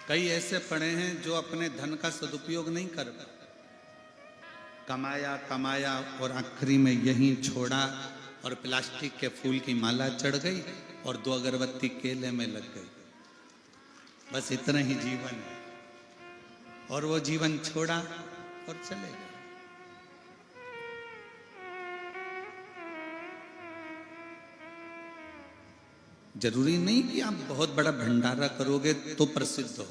कई ऐसे पड़े हैं जो अपने धन का सदुपयोग नहीं कर पाए, कमाया कमाया और आखिरी में यहीं छोड़ा और प्लास्टिक के फूल की माला चढ़ गई और 2 अगरबत्ती केले में लग गई। बस इतना ही जीवन है और वो जीवन छोड़ा और चले गए। जरूरी नहीं कि आप बहुत बड़ा भंडारा करोगे तो प्रसिद्ध हो,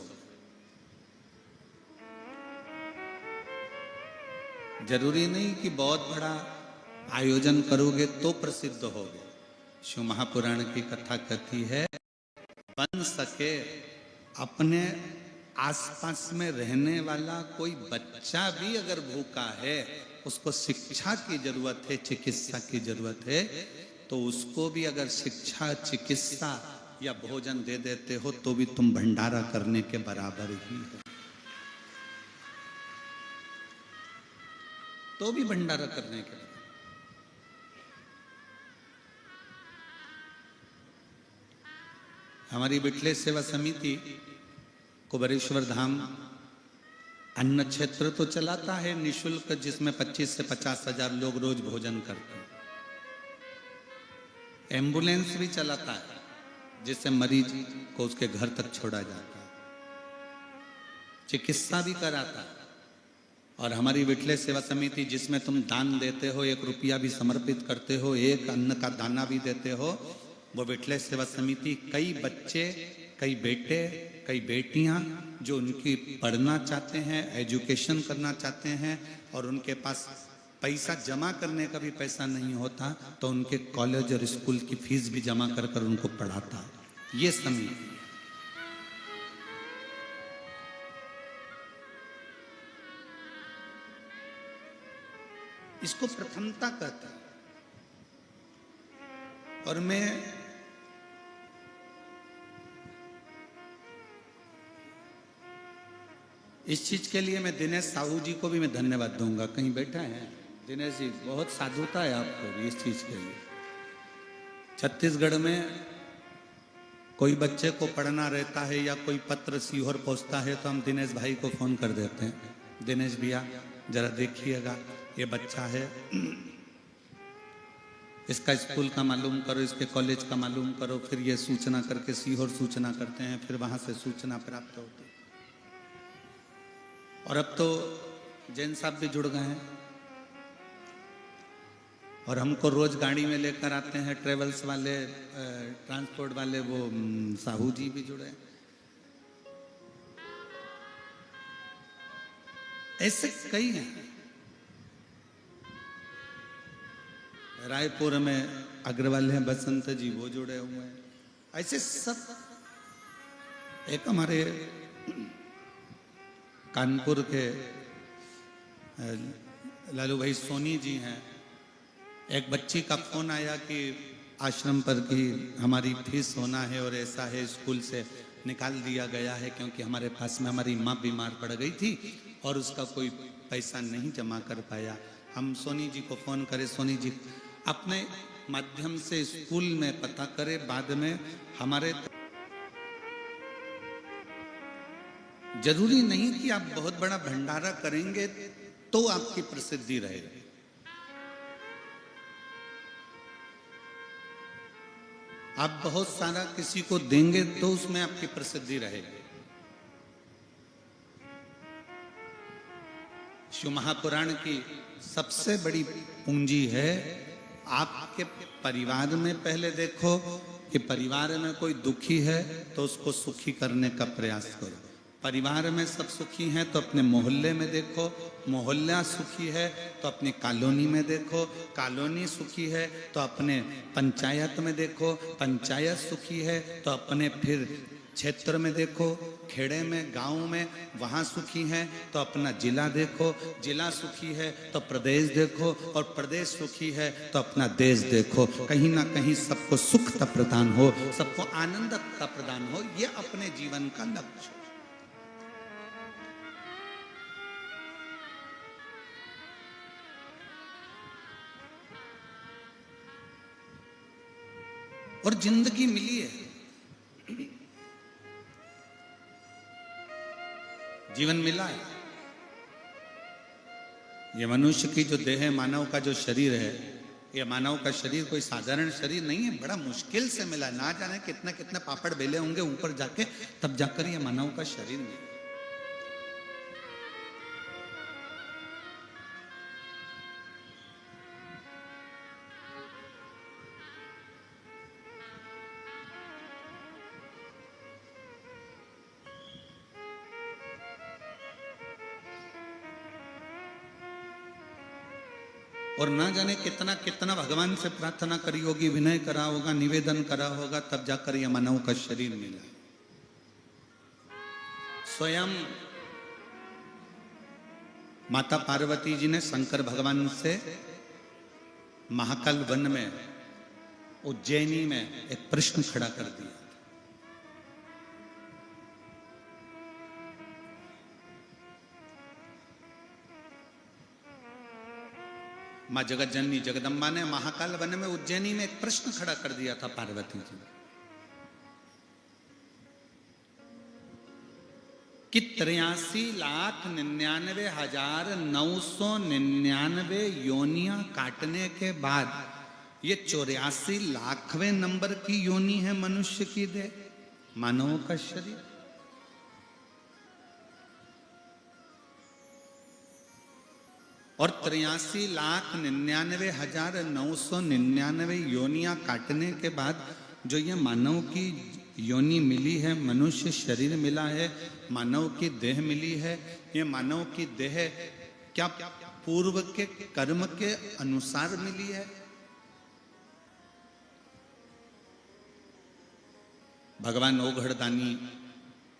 जरूरी नहीं कि बहुत बड़ा आयोजन करोगे तो प्रसिद्ध होगे। शिव महापुराण की कथा कहती है, बन सके अपने आसपास में रहने वाला कोई बच्चा भी अगर भूखा है, उसको शिक्षा की जरूरत है, चिकित्सा की जरूरत है, तो उसको भी अगर शिक्षा, चिकित्सा या भोजन दे देते हो तो भी तुम भंडारा करने के बराबर ही हो, तो भी भंडारा करने के बराबर। हमारी बिटले सेवा समिति कुबेरेश्वर धाम अन्न क्षेत्र तो चलाता है निशुल्क, जिसमें 25 से 50 हजार लोग रोज भोजन करते हैं। एम्बुलेंस भी चलाता है जिससे मरीज को उसके घर तक छोड़ा जाता है, चिकित्सा भी कराता है। और हमारी विटले सेवा समिति जिसमें तुम दान देते हो, 1 रुपया भी समर्पित करते हो, 1 अन्न का दाना भी देते हो, वो विटले सेवा समिति कई बच्चे, कई बेटे, कई बेटियां जो उनकी पढ़ना चाहते हैं, एजुकेशन करना चाहते हैं और उनके पास पैसा जमा करने का भी पैसा नहीं होता, तो उनके कॉलेज और स्कूल की फीस भी जमा कर कर उनको पढ़ाता है ये समिति। इसको प्रथमता कहता है। और मैं इस चीज के लिए मैं दिनेश साहू जी को भी मैं धन्यवाद दूंगा, कहीं बैठा है दिनेश जी, बहुत साधुता है आपको भी इस चीज के लिए। छत्तीसगढ़ में कोई बच्चे को पढ़ना रहता है या कोई पत्र सीहोर पहुंचता है तो हम दिनेश भाई को फोन कर देते हैं, दिनेश भैया जरा देखिएगा ये बच्चा है, इसका स्कूल का मालूम करो, इसके कॉलेज का मालूम करो, फिर ये सूचना करके सीहोर सूचना करते हैं, फिर वहां से सूचना प्राप्त होती है। और अब तो जैन साहब भी जुड़ गए हैं और हमको रोज गाड़ी में लेकर आते हैं ट्रेवल्स वाले, ट्रांसपोर्ट वाले, वो साहू जी भी जुड़े। ऐसे कई हैं। रायपुर में अग्रवाल हैं बसंत जी, वो जुड़े हुए हैं। ऐसे सब। एक हमारे कानपुर के लालू भाई सोनी जी हैं, एक बच्ची का फोन आया कि आश्रम पर की हमारी फीस होना है और ऐसा है, स्कूल से निकाल दिया गया है क्योंकि हमारे पास में हमारी माँ बीमार पड़ गई थी और उसका कोई पैसा नहीं जमा कर पाया। हम सोनी जी को फोन करे, सोनी जी अपने माध्यम से स्कूल में पता करे, बाद में हमारे। जरूरी नहीं कि आप बहुत बड़ा भंडारा करेंगे तो आपकी प्रसिद्धि रहेगी। आप बहुत सारा किसी को देंगे तो उसमें आपकी प्रसिद्धि रहेगी। शिव महापुराण की सबसे बड़ी पूंजी है, आपके परिवार में पहले देखो कि परिवार में कोई दुखी है तो उसको सुखी करने का प्रयास करो। परिवार में सब सुखी हैं तो अपने मोहल्ले में देखो, मोहल्ला सुखी है तो अपनी कॉलोनी में देखो, कॉलोनी सुखी है तो अपने पंचायत में देखो, पंचायत सुखी है तो अपने फिर क्षेत्र में देखो, खेड़े में, गांव में, वहां सुखी है तो अपना जिला देखो, जिला सुखी है तो प्रदेश देखो, और प्रदेश सुखी है तो अपना देश देखो। कहीं ना कहीं सबको सुखता प्रदान हो, सबको आनंदता प्रदान हो, ये अपने जीवन का लक्ष्य। और जिंदगी मिली है जीवन मिला है। ये मनुष्य की जो देह है, मानव का जो शरीर है, ये मानव का शरीर कोई साधारण शरीर नहीं है, बड़ा मुश्किल से मिला। ना जाने कितने कितने पापड़ बेले होंगे ऊपर जाके, तब जाकर ये मानव का शरीर मिला। और ना जाने कितना कितना भगवान से प्रार्थना करी होगी, विनय करा होगा, निवेदन करा होगा, तब जाकर यह मानव का शरीर मिला। स्वयं माता पार्वती जी ने शंकर भगवान से महाकाल वन में, उज्जैनी में एक प्रश्न खड़ा कर दिया। मां जगत जननी जगदम्बा ने महाकाल वन में उज्जैनी में एक प्रश्न खड़ा कर दिया था पार्वती जी ने कि 83,99,999 योनियां काटने के बाद ये 84,00,000वें नंबर की योनि है मनुष्य की देह, मानव का शरीर। और 83,99,999 योनियां काटने के बाद जो ये मानव की योनि मिली है, मनुष्य शरीर मिला है, मानव की देह मिली है, ये मानव की देह क्या पूर्व के कर्म के अनुसार मिली है? भगवान ओघड़दानी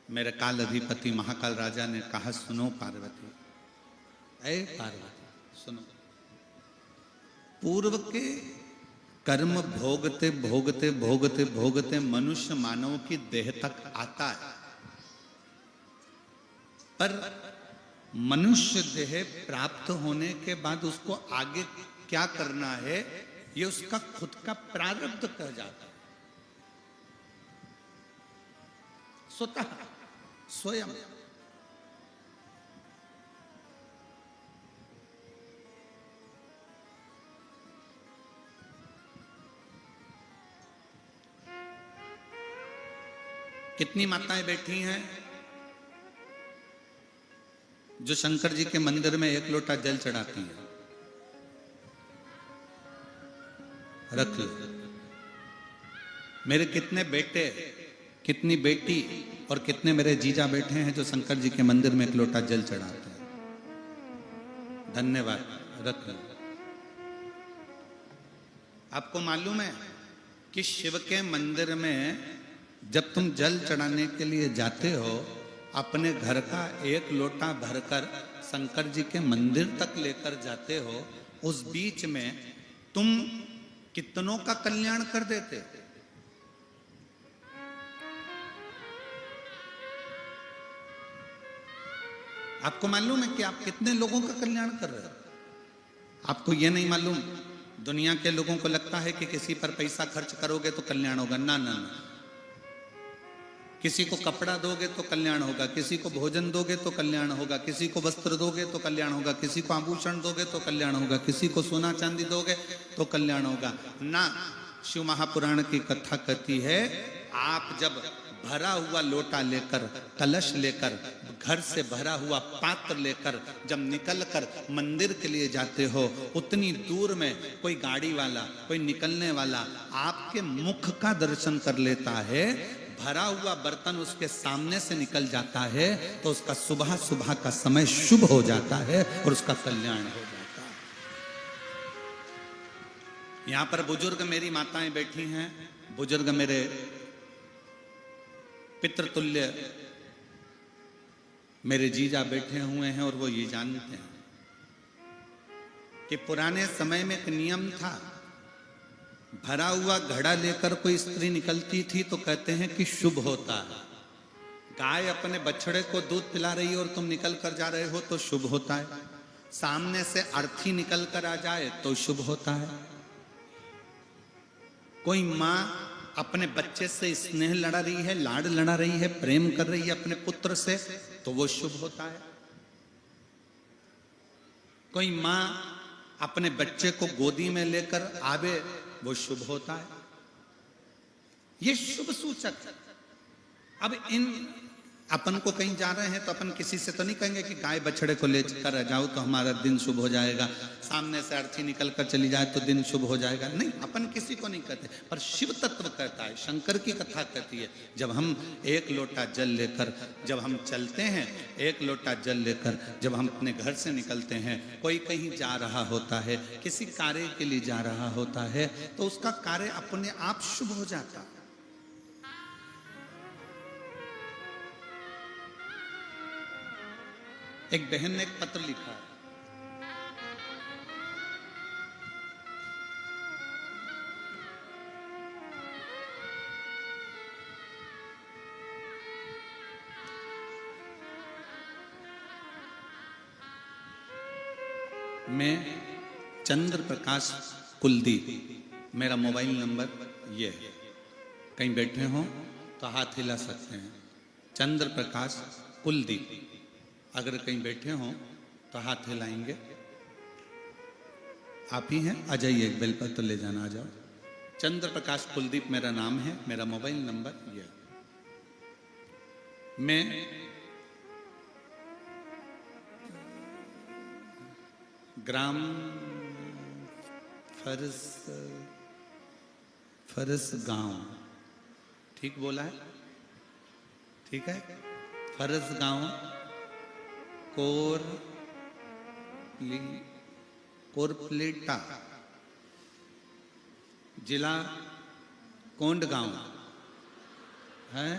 मेरे काल अधिपति महाकाल राजा ने कहा, सुनो पार्वती, ऐ पार्वती सुनो, पूर्व के कर्म भोगते भोगते भोगते भोगते मनुष्य मानव की देह तक आता है, पर मनुष्य देह प्राप्त होने के बाद उसको आगे क्या करना है, ये उसका खुद का प्रारब्ध कह जाता है। स्वतः स्वयं कितनी माताएं बैठी हैं जो शंकर जी के मंदिर में एक लोटा जल चढ़ाती हैं? रख लो। मेरे कितने बेटे, कितनी बेटी और कितने मेरे जीजा बैठे हैं जो शंकर जी के मंदिर में एक लोटा जल चढ़ाते हैं? धन्यवाद, रख लो। आपको मालूम है कि शिव के मंदिर में जब तुम जल चढ़ाने के लिए जाते हो, अपने घर का एक लोटा भरकर शंकर जी के मंदिर तक लेकर जाते हो, उस बीच में तुम कितनों का कल्याण कर देते? आपको मालूम है कि आप कितने लोगों का कल्याण कर रहे हो? आपको यह नहीं मालूम, दुनिया के लोगों को लगता है कि किसी पर पैसा खर्च करोगे तो कल्याण होगा। ना ना ना, किसी को कपड़ा दोगे तो कल्याण होगा, किसी को भोजन दोगे तो कल्याण होगा, किसी को वस्त्र दोगे तो कल्याण होगा, किसी को आभूषण दोगे तो कल्याण होगा, किसी को सोना चांदी दोगे तो कल्याण होगा। ना, शिव महापुराण की कथा कहती है, आप जब भरा हुआ लोटा लेकर, कलश लेकर, घर से भरा हुआ पात्र लेकर जब निकलकर मंदिर के लिए जाते हो, उतनी दूर में कोई गाड़ी वाला, कोई निकलने वाला आपके मुख का दर्शन कर लेता है, भरा हुआ बर्तन उसके सामने से निकल जाता है, तो उसका सुबह सुबह का समय शुभ हो जाता है और उसका कल्याण हो जाता है। यहां पर बुजुर्ग मेरी माताएं बैठी हैं, बुजुर्ग मेरे पितृतुल्य मेरे जीजा बैठे हुए हैं, और वो ये जानते हैं कि पुराने समय में एक नियम था, भरा हुआ घड़ा लेकर कोई स्त्री निकलती थी तो कहते हैं कि शुभ होता है। गाय अपने बछड़े को दूध पिला रही है और तुम निकल कर जा रहे हो तो शुभ होता है। सामने से अर्थी निकल कर आ जाए तो शुभ होता है। कोई माँ अपने बच्चे से स्नेह लड़ा रही है, लाड लड़ा रही है, प्रेम कर रही है अपने पुत्र से, तो वो शुभ होता है। कोई मां अपने बच्चे को गोदी में लेकर आवे, वो शुभ होता है। ये शुभ सूचक। अब अपन को कहीं जा रहे हैं तो अपन किसी से तो नहीं कहेंगे कि गाय बछड़े को लेकर आ जाओ तो हमारा दिन शुभ हो जाएगा, सामने से अर्थी निकल कर चली जाए तो दिन शुभ हो जाएगा। नहीं, अपन किसी को नहीं कहते, पर शिव तत्व कहता है, शंकर की कथा कहती है। जब हम एक लोटा जल लेकर जब हम चलते हैं, एक लोटा जल लेकर जब हम अपने घर से निकलते हैं, कोई कहीं जा रहा होता है, किसी कार्य के लिए जा रहा होता है, तो उसका कार्य अपने आप शुभ हो जाता है। एक बहन ने एक पत्र लिखा, मैं चंद्र प्रकाश कुलदीप, मेरा मोबाइल नंबर ये है, कहीं बैठे हो तो हाथ हिला सकते हैं। चंद्र प्रकाश कुलदीप, अगर कहीं बैठे हो तो हाथ हिलाएंगे। आप ही हैं, आ जाइए, एक बेलपत्र ले जाना, आ जाओ। चंद्र प्रकाश कुलदीप मेरा नाम है, मेरा मोबाइल नंबर यह। मैं ग्राम फरस गांव, ठीक बोला है? ठीक है, फरस गांव, कोरपलेटा, जिला कोंडगांव है,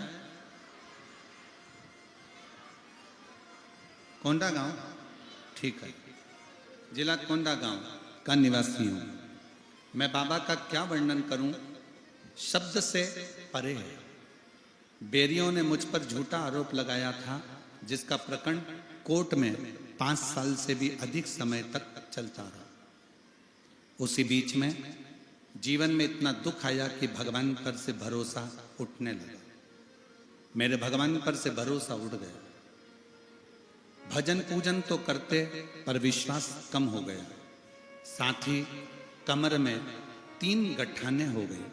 कोंडागांव, ठीक है, जिला कोंडागांव का निवासी हूं। मैं बाबा का क्या वर्णन करूं, शब्द से परे है। बेरियों ने मुझ पर झूठा आरोप लगाया था, जिसका प्रकरण कोर्ट में 5 साल से भी अधिक समय तक चलता रहा। उसी बीच में जीवन में इतना दुख आया कि भगवान पर से भरोसा उठने लगा। मेरे भगवान पर से भरोसा उठ गया। भजन पूजन तो करते, पर विश्वास कम हो गया। साथ ही कमर में 3 गठाने हो गई।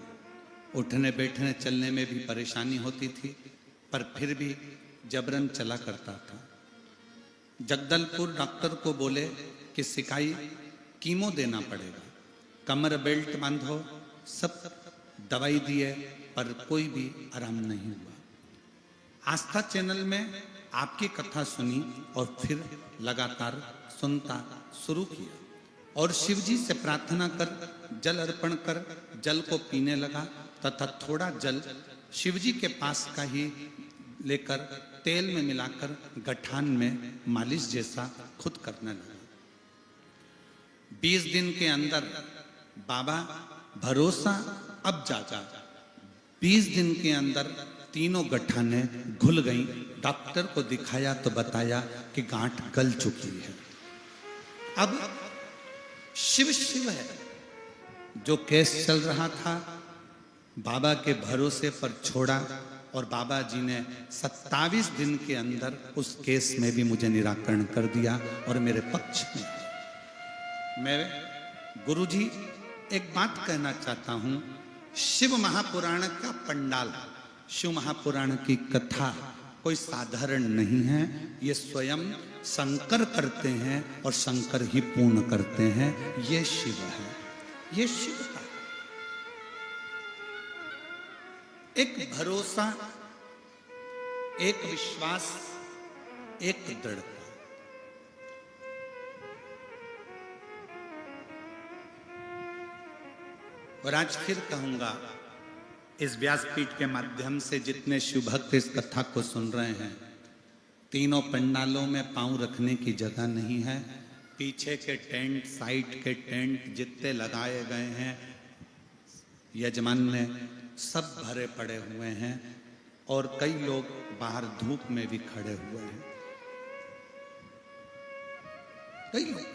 उठने बैठने चलने में भी परेशानी होती थी, पर फिर भी जबरन चला करता था। जगदलपुर डॉक्टर को बोले कि सिकाई कीमो देना पड़ेगा, कमर बेल्ट बांधो, सब दवाई दिए, पर कोई भी आराम नहीं हुआ। आस्था चैनल में आपकी कथा सुनी और फिर लगातार सुनता शुरू किया और शिवजी से प्रार्थना कर जल अर्पण कर जल को पीने लगा तथा थोड़ा जल शिवजी के पास का ही लेकर तेल में मिलाकर गठान में मालिश जैसा खुद करने लगा। 20 दिन के अंदर बाबा भरोसा अब जागा। 20 दिन के अंदर तीनों गठाने घुल गईं। डॉक्टर को दिखाया तो बताया कि गांठ गल चुकी है। अब शिव शिव है। जो केस चल रहा था बाबा के भरोसे पर छोड़ा और बाबा जी ने 27 दिन के अंदर उस केस में भी मुझे निराकरण कर दिया और मेरे पक्ष में। मैं गुरुजी एक बात कहना चाहता हूं, शिव महापुराण का पंडाल, शिव महापुराण की कथा कोई साधारण नहीं है। ये स्वयं शंकर करते हैं और शंकर ही पूर्ण करते हैं। ये शिव है, ये शिव का एक भरोसा, एक विश्वास, एक दृढ़ता। और आज फिर कहूंगा, इस व्यासपीठ के माध्यम से जितने शिव भक्त इस कथा को सुन रहे हैं, तीनों पंडालों में पांव रखने की जगह नहीं है। पीछे के टेंट, साइड के टेंट जितने लगाए गए हैं यजमान ने, सब भरे पड़े हुए हैं और कई लोग बाहर धूप में भी खड़े हुए हैं। कई लोग।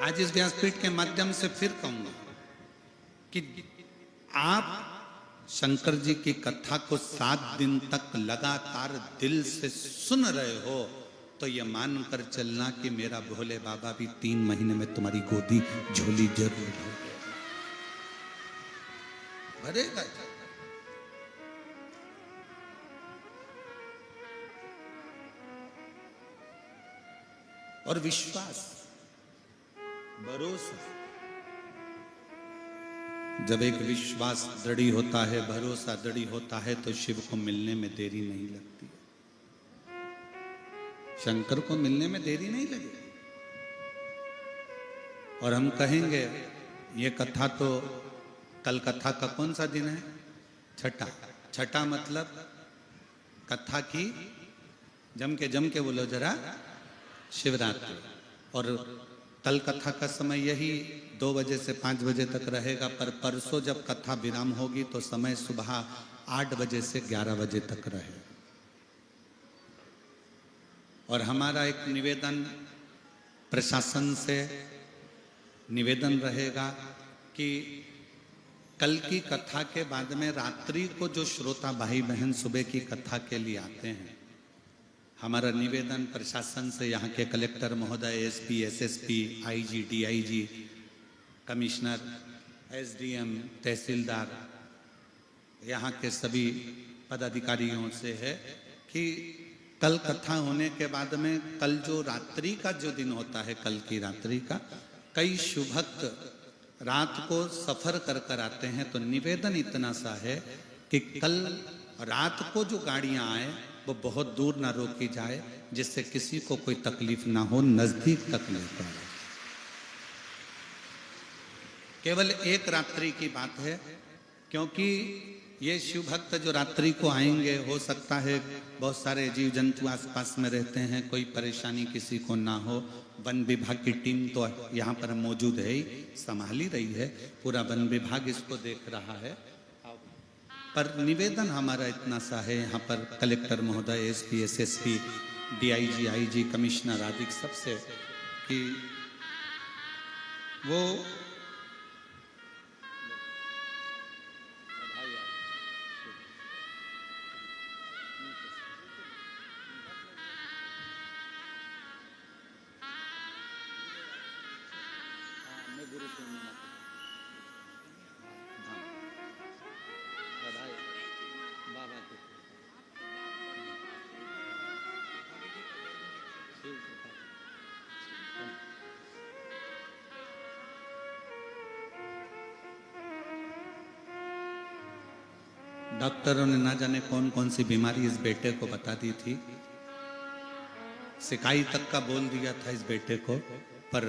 आज इस व्यासपीठ के माध्यम से फिर कहूंगा कि आप शंकर जी की कथा को 7 दिन तक लगातार दिल से सुन रहे हो तो ये मान कर चलना कि मेरा भोले बाबा भी 3 महीने में तुम्हारी गोदी झोली जरूर भरेगा। और विश्वास, भरोसा, जब एक विश्वास दृढ़ होता है, भरोसा दृढ़ होता है तो शिव को मिलने में देरी नहीं लगती, शंकर को मिलने में देरी नहीं लगी। और हम कहेंगे ये कथा तो, कल कथा का कौन सा दिन है? छठा। छठा मतलब कथा की जम के बोलो जरा, शिवरात्रि। और कल कथा का समय यही 2 बजे से 5 बजे तक रहेगा, पर परसों जब कथा विराम होगी तो समय सुबह 8 बजे से 11 बजे तक रहे। और हमारा एक निवेदन प्रशासन से निवेदन रहेगा कि कल की कथा के बाद में रात्रि को जो श्रोता भाई बहन सुबह की कथा के लिए आते हैं, हमारा निवेदन प्रशासन से, यहाँ के कलेक्टर महोदय, SP, SSP, IG, DIG, commissioner, SDM, tehsildar, यहाँ के सभी पदाधिकारियों से है कि कल कथा होने के बाद में कल जो रात्रि का जो दिन होता है, कल की रात्रि का, कई शुभ भक्त रात को सफर कर कर आते हैं, तो निवेदन इतना सा है कि कल रात को जो गाड़ियां आए वो बहुत दूर ना रोकी जाए, जिससे किसी को कोई तकलीफ ना हो, नजदीक तक नहीं पड़े। केवल एक रात्रि की बात है, क्योंकि ये शिव भक्त जो रात्रि को आएंगे, हो सकता है बहुत सारे जीव जंतु आसपास में रहते हैं, कोई परेशानी किसी को ना हो। वन विभाग की टीम तो यहाँ पर मौजूद है ही, संभाल ही रही है, पूरा वन विभाग इसको देख रहा है। पर निवेदन हमारा इतना सा है यहाँ पर कलेक्टर महोदय, SP, SSP, DIG, IG, commissioner आदि सबसे, कि वो डॉक्टरों ने ना जाने कौन कौन सी बीमारी इस बेटे को बता दी थी, सिकाई तक का बोल दिया था इस बेटे को, पर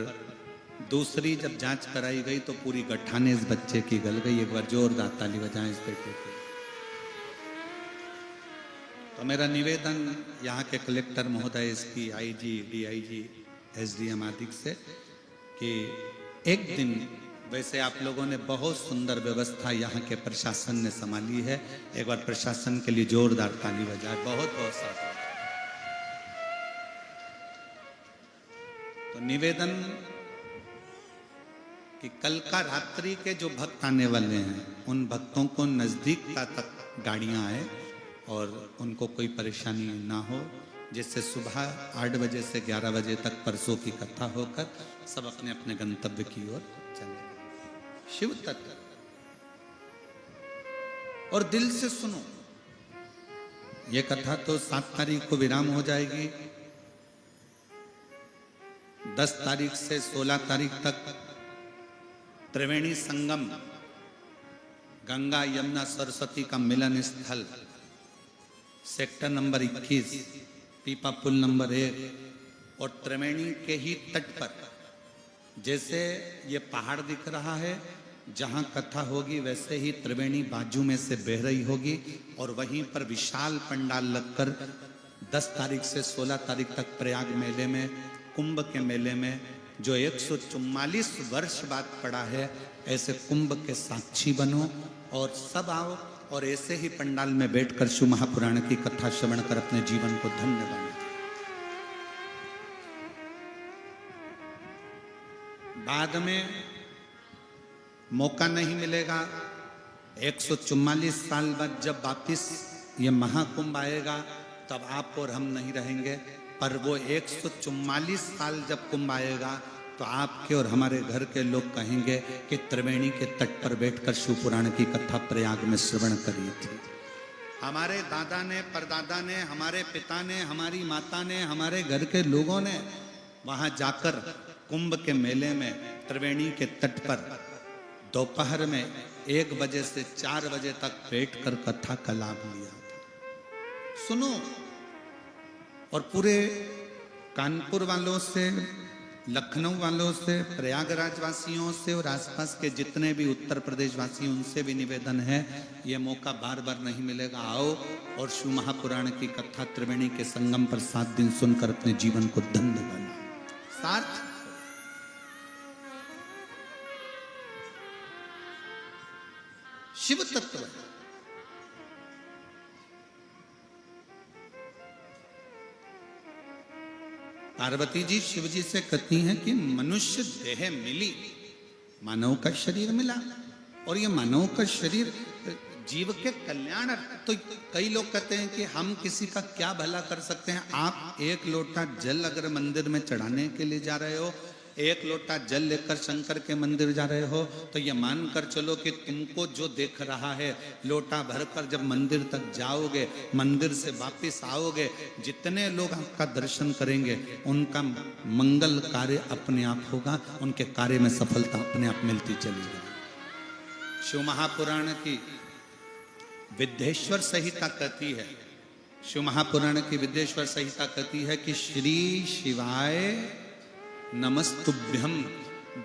दूसरी जब जांच कराई गई तो पूरी गठाने इस बच्चे की गल गई। एक बार जोरदार ताली बजाएं इस बेटे की। तो मेरा निवेदन यहाँ के कलेक्टर महोदय, एसपी, आईजी, डीआईजी, एसडीएम आदि से कि एक दिन, वैसे आप लोगों ने बहुत सुंदर व्यवस्था यहाँ के प्रशासन ने संभाली है, एक बार प्रशासन के लिए जोरदार ताली बजाए, बहुत बहुत सारा। तो निवेदन कि कल का रात्रि के जो भक्त आने वाले हैं, उन भक्तों को नजदीकता तक गाड़ियां आए और उनको कोई परेशानी ना हो, जिससे सुबह 8 बजे से 11 बजे तक परसों की कथा होकर सब अपने अपने गंतव्य की ओर चले। शिव तत्व। और दिल से सुनो, ये कथा तो 7 तारीख को विराम हो जाएगी, 10 तारीख से 16 तारीख तक त्रिवेणी संगम, गंगा यमुना सरस्वती का मिलन स्थल, सेक्टर नंबर 21, पीपा पुल नंबर 1 और त्रिवेणी के ही तट पर, जैसे ये पहाड़ दिख रहा है, जहां कथा होगी वैसे ही त्रिवेणी बाजू में से बह रही होगी, और वहीं पर विशाल पंडाल लगकर 10 तारीख से 16 तारीख तक प्रयाग मेले में, कुंभ के मेले में, जो 144 वर्ष बाद पड़ा है, ऐसे कुंभ के साक्षी बनो और सब आओ और ऐसे ही पंडाल में बैठकर शिव महापुराण की कथा श्रवण कर अपने जीवन को धन्य बनाओ। बाद में मौका नहीं मिलेगा, 144 साल बाद जब वापिस ये महाकुंभ आएगा तब आप और हम नहीं रहेंगे, पर वो 144 साल जब कुंभ आएगा तो आपके और हमारे घर के लोग कहेंगे कि त्रिवेणी के तट पर बैठकर शिव पुराण की कथा प्रयाग में श्रवण करी थी। हमारे दादा ने, परदादा ने, हमारे पिता ने, हमारी माता ने, हमारे घर के लोगों ने वहां जाकर कुंभ के मेले में त्रिवेणी के तट पर दोपहर में 1 बजे से 4 बजे तक बैठकर कथा का लाभ लिया था। सुनो, और पूरे कानपुर वालों से, लखनऊ वालों से, प्रयागराज वासियों से और आसपास के जितने भी उत्तर प्रदेश वासी, उनसे भी निवेदन है, ये मौका बार बार नहीं मिलेगा। आओ और शिव महापुराण की कथा त्रिवेणी के संगम पर 7 दिन सुनकर अपने जीवन को धन्य बनाओ। सार्थ शिव तत्व है। पार्वती जी शिव जी से कहती हैं कि मनुष्य देह मिली, मानव का शरीर मिला, और ये मानव का शरीर जीव के कल्याण। तो कई लोग कहते हैं कि हम किसी का क्या भला कर सकते हैं। आप 1 लोटा जल अगर मंदिर में चढ़ाने के लिए जा रहे हो, 1 लोटा जल लेकर शंकर के मंदिर जा रहे हो, तो ये मान कर चलो कि तुमको जो देख रहा है, लोटा भरकर जब मंदिर तक जाओगे, मंदिर से वापस आओगे, जितने लोग आपका दर्शन करेंगे उनका मंगल कार्य अपने आप होगा, उनके कार्य में सफलता अपने आप मिलती चली जाएगी। शिव महापुराण की विद्येश्वर संहिता कहती है, शिव महापुराण की विद्येश्वर संहिता कहती है कि श्री शिवाय नमस्तुभ्यम,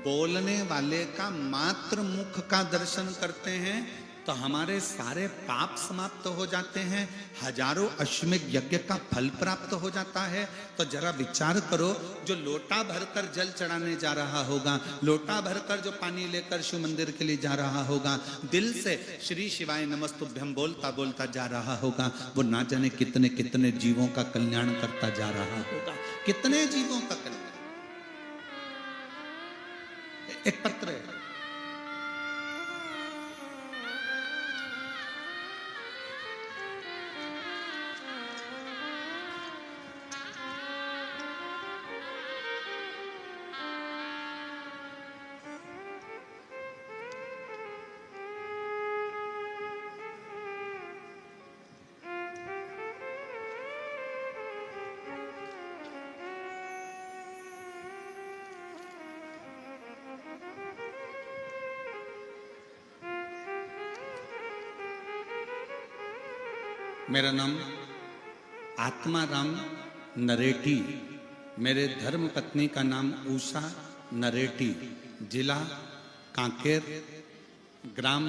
बोलने वाले का मात्र मुख का दर्शन करते हैं तो हमारे सारे पाप समाप्त हो जाते हैं, हजारों अश्वमेध यज्ञ का फल प्राप्त हो जाता है। तो जरा विचार करो, जो लोटा भरकर जल चढ़ाने जा रहा होगा, लोटा भरकर जो पानी लेकर शिव मंदिर के लिए जा रहा होगा, दिल से श्री शिवाय नमस्तुभ्यम बोलता बोलता जा रहा होगा, वो ना जाने कितने कितने जीवों का कल्याण करता जा रहा होगा। कितने जीवों का कल्याण। एक पत्र है, मेरा नाम आत्माराम नरेटी, मेरे धर्म पत्नी का नाम उषा नरेटी, जिला कांकेर, ग्राम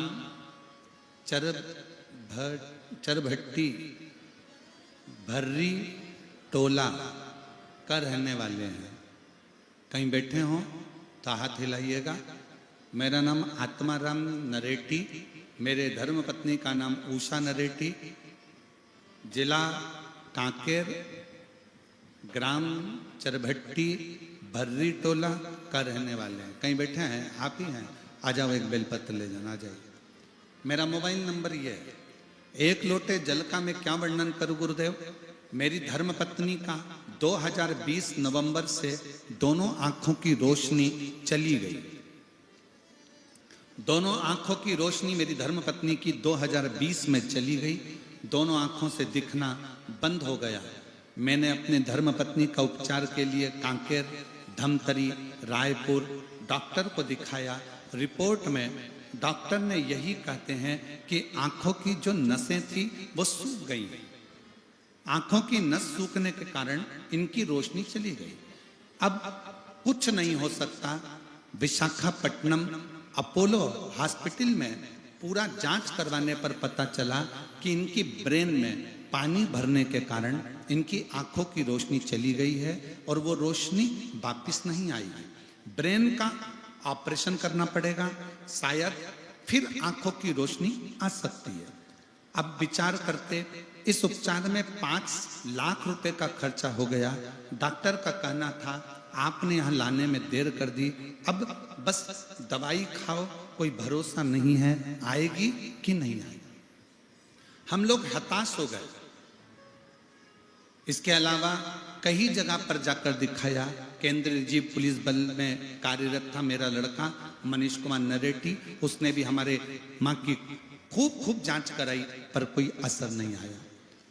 चरभट्टी भर्री टोला का रहने वाले हैं। कहीं बैठे हो तो हाथ हिलाइएगा। मेरा नाम आत्माराम नरेटी, मेरे धर्म पत्नी का नाम उषा नरेटी, जिला कांकेर, ग्राम चरभट्टी भर्री टोला का रहने वाले हैं। कहीं बैठे हैं? आप ही हैं? आ जाओ, एक बेलपत्र ले जाना। आ जाइए। मेरा मोबाइल नंबर ये है। 1 लोटे जल का मैं क्या वर्णन करूं गुरुदेव। मेरी धर्म पत्नी का 2020 नवंबर से दोनों आंखों की रोशनी चली गई। दोनों आंखों की रोशनी मेरी धर्म पत्नी की 2020 में चली गई। दोनों आंखों से दिखना बंद हो गया। मैंने अपने धर्म पत्नी का उपचार के लिए कांकेर, धमतरी, रायपुर डॉक्टर को दिखाया। रिपोर्ट में डॉक्टर ने यही कहते हैं कि आंखों की जो नसें थी वो सूख गई। आंखों की नस सूखने के कारण इनकी रोशनी चली गई। अब कुछ नहीं हो सकता। विशाखापट्टनम अपोलो हॉस्पिटल में पूरा जांच करवाने पर पता चला कि इनकी ब्रेन में पानी भरने के कारण इनकी आंखों की रोशनी चली गई है और वो रोशनी वापस नहीं आएगी। ब्रेन का ऑपरेशन करना पड़ेगा, शायद फिर आंखों की रोशनी आ सकती है। अब विचार करते, इस उपचार में 5 लाख रुपए का खर्चा हो गया। डॉक्टर का कहना था आपने यहाँ लाने में देर कर दी, अब बस दवाई खाओ, कोई भरोसा नहीं है आएगी कि नहीं आएगी। हम लोग हताश हो गए। इसके अलावा कई जगह पर जाकर दिखाया, केंद्रीय जीव पुलिस बल में कार्यरत था मेरा लड़का मनीष कुमार नरेटी, उसने भी हमारे माँ की खूब जांच कराई पर कोई असर नहीं आया।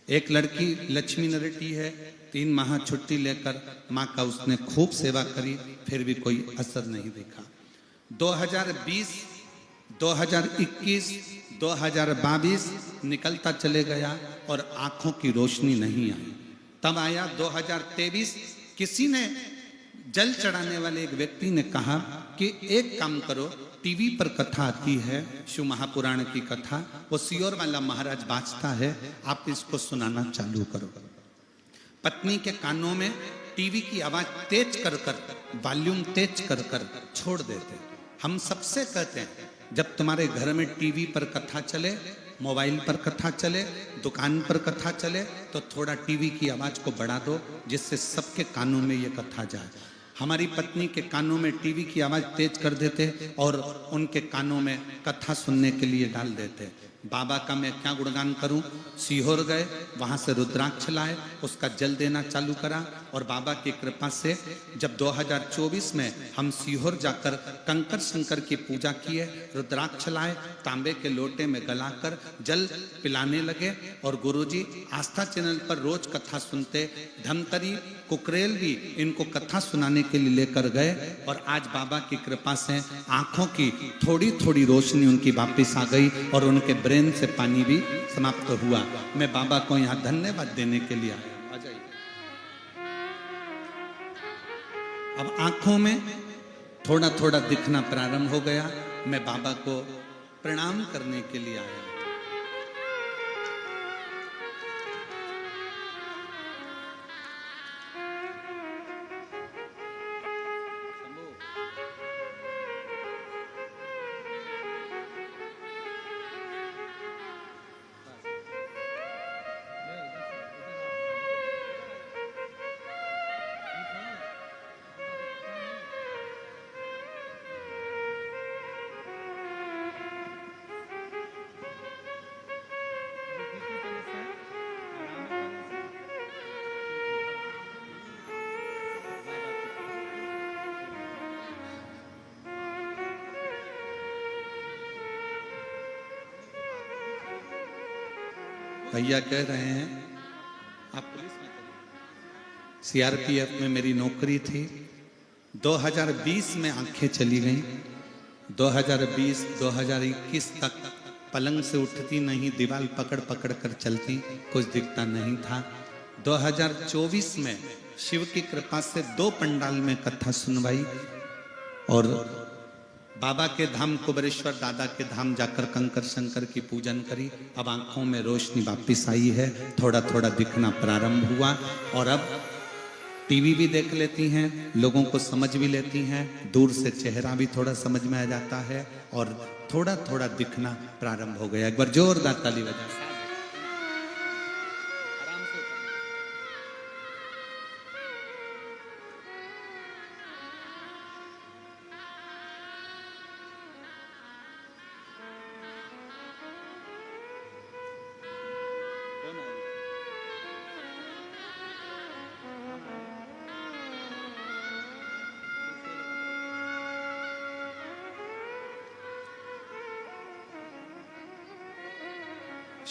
एक लड़की लक्ष्मी नरेटी है, 3 माह छुट्टी लेकर माँ का उसने खूब सेवा करी, फिर भी कोई असर नहीं दिखा। 2020, 2021, 2022 निकलता चले गया और आंखों की रोशनी नहीं आई। तब आया 2023, किसी ने जल चढ़ाने वाले एक व्यक्ति ने कहा कि एक काम करो, टीवी पर कथा आती है शिव महापुराण की कथा, वो सियोर वाला महाराज बाजता है, आप इसको सुनाना चालू करो। पत्नी के कानों में टीवी की आवाज तेज कर वॉल्यूम तेज कर छोड़ देते। हम सबसे कहते हैं जब तुम्हारे घर में टीवी पर कथा चले, मोबाइल पर कथा चले, दुकान पर कथा चले, तो थोड़ा टीवी की आवाज को बढ़ा दो जिससे सबके कानों में ये कथा जाए। हमारी पत्नी के कानों में टीवी की आवाज तेज कर देते और उनके कानों में कथा सुनने के लिए डाल देते। बाबा का मैं क्या गुणगान करूं। सीहोर गए, वहां से रुद्राक्ष लाए, उसका जल देना चालू करा और बाबा की कृपा से जब 2024 में हम सीहोर जाकर कंकर शंकर की पूजा किए, रुद्राक्ष लाए, तांबे के लोटे में गलाकर जल पिलाने लगे। और गुरुजी आस्था चैनल पर रोज कथा सुनते, धमतरी कुकरेल भी इनको कथा सुनाने के लिए लेकर गए और आज बाबा की कृपा से आंखों की थोड़ी थोड़ी रोशनी उनकी वापिस आ गई और उनके ब्रेन से पानी भी समाप्त हुआ। मैं बाबा को यहाँ धन्यवाद देने के लिए आया। आ जाइए। अब आंखों में थोड़ा थोड़ा दिखना प्रारंभ हो गया। मैं बाबा को प्रणाम करने के लिए आया। भैया कह रहे हैं आप पुलिस में, सीआरपीएफ में मेरी नौकरी थी। 2020 में आंखें चली गईं। 2020, 2021 तक पलंग से उठती नहीं, दीवार पकड़ पकड़ कर चलती, कुछ दिखता नहीं था। 2024 में शिव की कृपा से 2 पंडाल में कथा सुनवाई और बाबा के धाम कुबरेश्वर दादा के धाम जाकर कंकर शंकर की पूजन करी। अब आंखों में रोशनी वापिस आई है, थोड़ा थोड़ा दिखना प्रारंभ हुआ और अब टीवी भी देख लेती हैं, लोगों को समझ भी लेती हैं, दूर से चेहरा भी थोड़ा समझ में आ जाता है और थोड़ा थोड़ा दिखना प्रारंभ हो गया। एक बार जोरदार ताली बजा।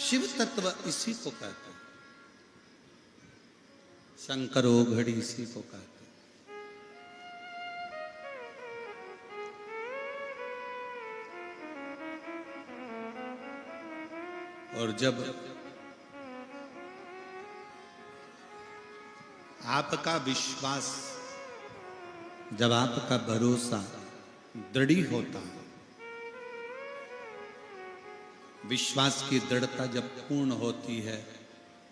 शिव तत्व इसी को कहते हैं, शंकरो घड़ी इसी को कहते हैं। और जब आपका विश्वास, जब आपका भरोसा दृढ़ होता है, विश्वास की दृढ़ता जब पूर्ण होती है,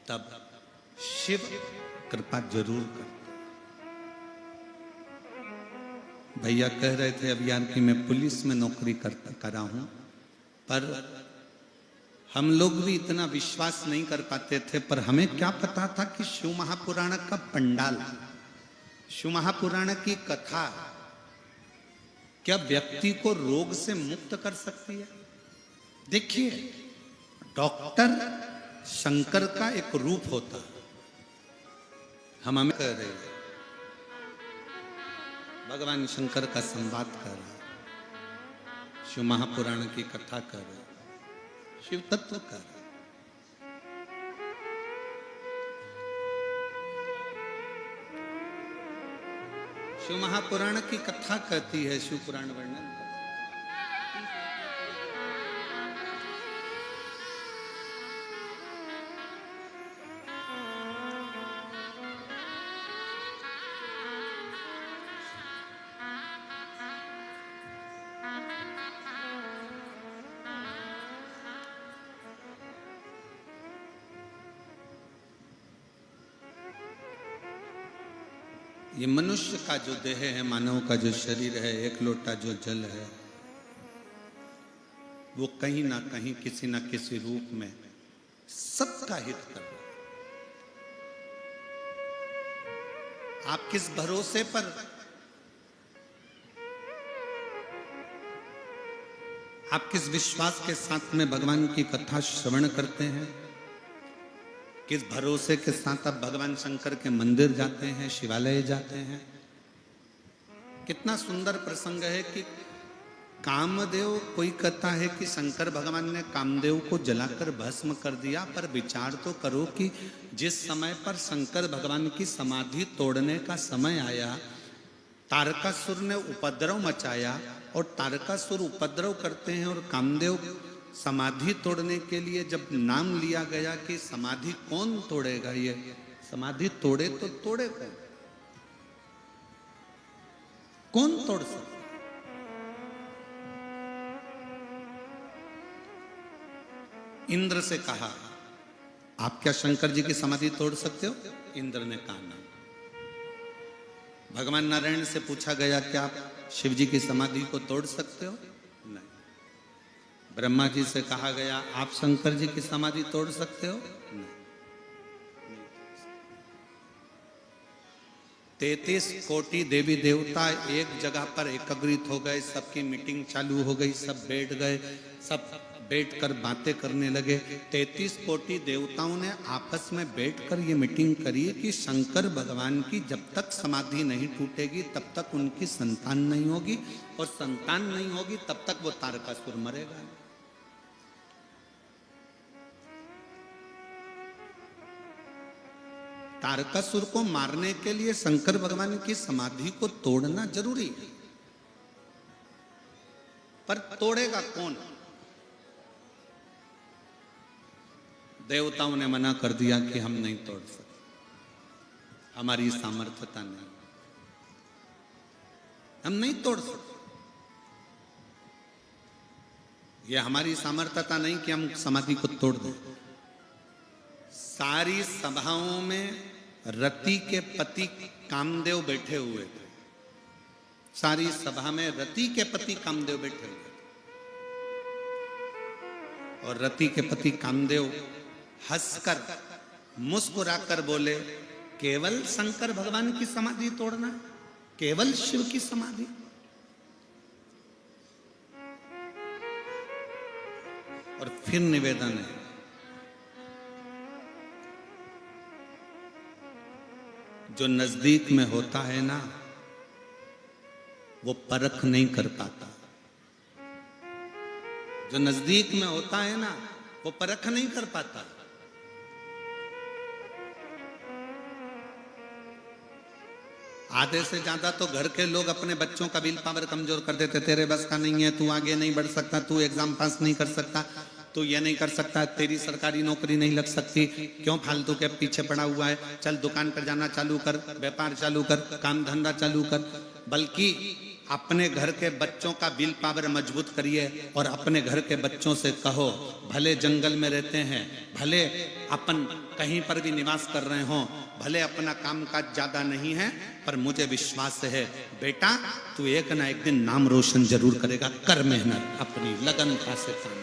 तब शिव कृपा जरूर करते। भैया कह रहे थे अभियान की मैं पुलिस में नौकरी करा हूं, पर हम लोग भी इतना विश्वास नहीं कर पाते थे। पर हमें क्या पता था कि शिव महापुराण का पंडाल शिव महापुराण की कथा क्या व्यक्ति को रोग से मुक्त कर सकती है? देखिए, डॉक्टर शंकर का एक रूप होता है। हम हमें कह रहे हैं, भगवान शंकर का संवाद कर रहे हैं, शिव महापुराण की कथा कर रहे हैं, शिव तत्व कर रहे हैं। शिव महापुराण की कथा कहती है, शिव पुराण वर्णन करती है। ये मनुष्य का जो देह है, मानव का जो शरीर है, एक लोटा जो जल है, वो कहीं ना कहीं किसी ना किसी रूप में सबका हित कर रहा है। आप किस भरोसे पर, आप किस विश्वास के साथ में भगवान की कथा श्रवण करते हैं, किस भरोसे के साथ आप भगवान शंकर के मंदिर जाते हैं, शिवालय जाते हैं। कितना सुंदर प्रसंग है कि कामदेव, कोई कहता है कि शंकर भगवान ने कामदेव को जलाकर भस्म कर दिया, पर विचार तो करो कि जिस समय पर शंकर भगवान की समाधि तोड़ने का समय आया, तारकासुर ने उपद्रव मचाया, और तारकासुर उपद्रव करते हैं और कामदेव समाधि तोड़ने के लिए जब नाम लिया गया कि समाधि कौन तोड़ेगा, ये समाधि तोड़े तो तोड़े कौन तोड़ सकता? इंद्र से कहा, आप क्या शंकर जी की समाधि तोड़ सकते हो? इंद्र ने कहा ना। भगवान नारायण से पूछा गया, क्या आप शिव जी की समाधि को तोड़ सकते हो? नहीं। ब्रह्मा जी से कहा गया, आप शंकर जी की समाधि तोड़ सकते हो? नहीं। 33 कोटि देवी देवता एक जगह पर एकत्रित हो गए, सबकी मीटिंग चालू हो गई, सब बैठ गए, सब बैठकर बातें करने लगे। 33 कोटि देवताओं ने आपस में बैठकर ये मीटिंग करी कि शंकर भगवान की जब तक समाधि नहीं टूटेगी तब तक उनकी संतान नहीं होगी, और संतान नहीं होगी तब तक वो तारकासुर मरेगा। तारकासुर को मारने के लिए शंकर भगवान की समाधि को तोड़ना जरूरी है, पर तोड़ेगा कौन? देवताओं ने मना कर दिया कि हम नहीं तोड़ सकते, हमारी सामर्थ्यता नहीं, हम नहीं तोड़ सकते। ये हमारी सामर्थ्यता नहीं कि हम समाधि को तोड़ दें। सारी सभाओं में रति के पति कामदेव बैठे हुए थे, सारी सभा में रति के पति कामदेव बैठे हुए थे, और रति के पति कामदेव हंसकर मुस्कुराकर बोले, केवल शंकर भगवान की समाधि तोड़ना, केवल शिव की समाधि? और फिर निवेदन है, जो नजदीक में होता है ना, वो परख नहीं कर पाता। जो नजदीक में होता है ना, वो परख नहीं कर पाता। आधे से ज्यादा तो घर के लोग अपने बच्चों का विल पावर कमजोर कर देते, तेरे बस का नहीं है, तू आगे नहीं बढ़ सकता, तू एग्जाम पास नहीं कर सकता, तू ये नहीं कर सकता, तेरी सरकारी नौकरी नहीं लग सकती, क्यों फालतू के पीछे पड़ा हुआ है, चल दुकान पर जाना चालू कर, व्यापार चालू कर, काम धंधा चालू कर। बल्कि अपने घर के बच्चों का विल पावर मजबूत करिए और अपने घर के बच्चों से कहो, भले जंगल में रहते हैं, भले अपन कहीं पर भी निवास कर रहे हों, भले अपना कामकाज ज्यादा नहीं है, पर मुझे विश्वास है बेटा, तू एक ना एक दिन नाम रोशन जरूर करेगा, कर मेहनत, अपनी लगन से काम।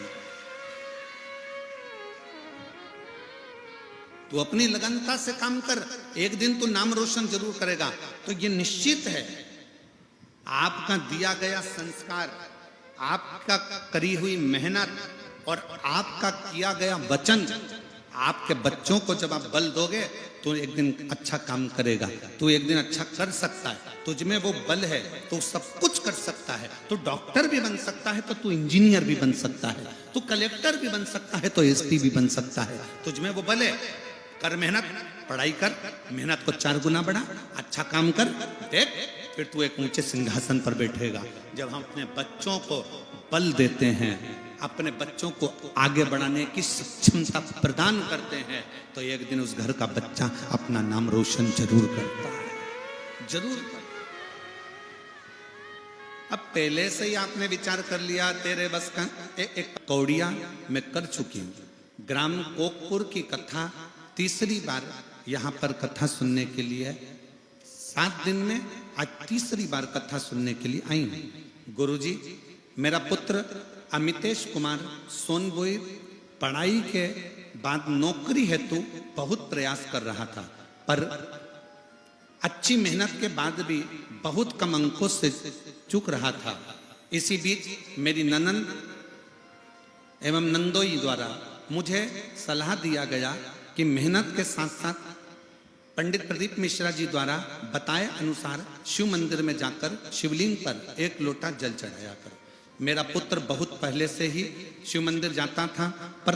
तू अपनी लगनता से काम कर, एक दिन तू नाम रोशन जरूर करेगा। तो ये निश्चित है, आपका दिया गया संस्कार, आपका करी हुई मेहनत और आपका किया गया वचन, आपके बच्चों को जब आप बल दोगे तो एक दिन अच्छा काम करेगा, तू एक दिन अच्छा कर सकता है, तुझ में वो बल है तो सब कुछ कर सकता है। तू डॉक्टर भी बन सकता है तो तू इंजीनियर भी बन सकता है, तू कलेक्टर भी बन सकता है तो एसपी भी बन सकता है। तुझ में वो बल है, कर मेहनत, पढ़ाई कर, मेहनत को 4 गुना बढ़ा, अच्छा काम कर, देख फिर तू एक ऊंचे सिंहासन पर बैठेगा। जब हम अपने बच्चों को बल देते हैं, अपने बच्चों को आगे बढ़ाने की सक्षमता प्रदान करते हैं, तो एक दिन उस घर का बच्चा अपना नाम रोशन जरूर करता है, जरूर करता। अब पहले से ही आपने विचार कर लिया तेरे बस का एक कौड़िया मैं कर चुकी हूं। ग्राम कोकपुर की कथा तीसरी बार यहां पर कथा सुनने के लिए 7 दिन में आज तीसरी बार कथा सुनने के लिए आई हूं। गुरुजी, मेरा पुत्र अमितेश कुमार सोनबोई पढ़ाई के बाद नौकरी हेतु बहुत प्रयास कर रहा था, पर अच्छी मेहनत के बाद भी बहुत कम अंकों से चूक रहा था। इसी बीच मेरी ननंद एवं नंदोई द्वारा मुझे सलाह दिया गया कि मेहनत के साथ साथ पंडित प्रदीप मिश्रा जी द्वारा बताए अनुसार शिव मंदिर में जाकर शिवलिंग पर 1 लोटा जल चढ़ाया कर। मेरा पुत्र बहुत पहले से ही शिव मंदिर जाता था, पर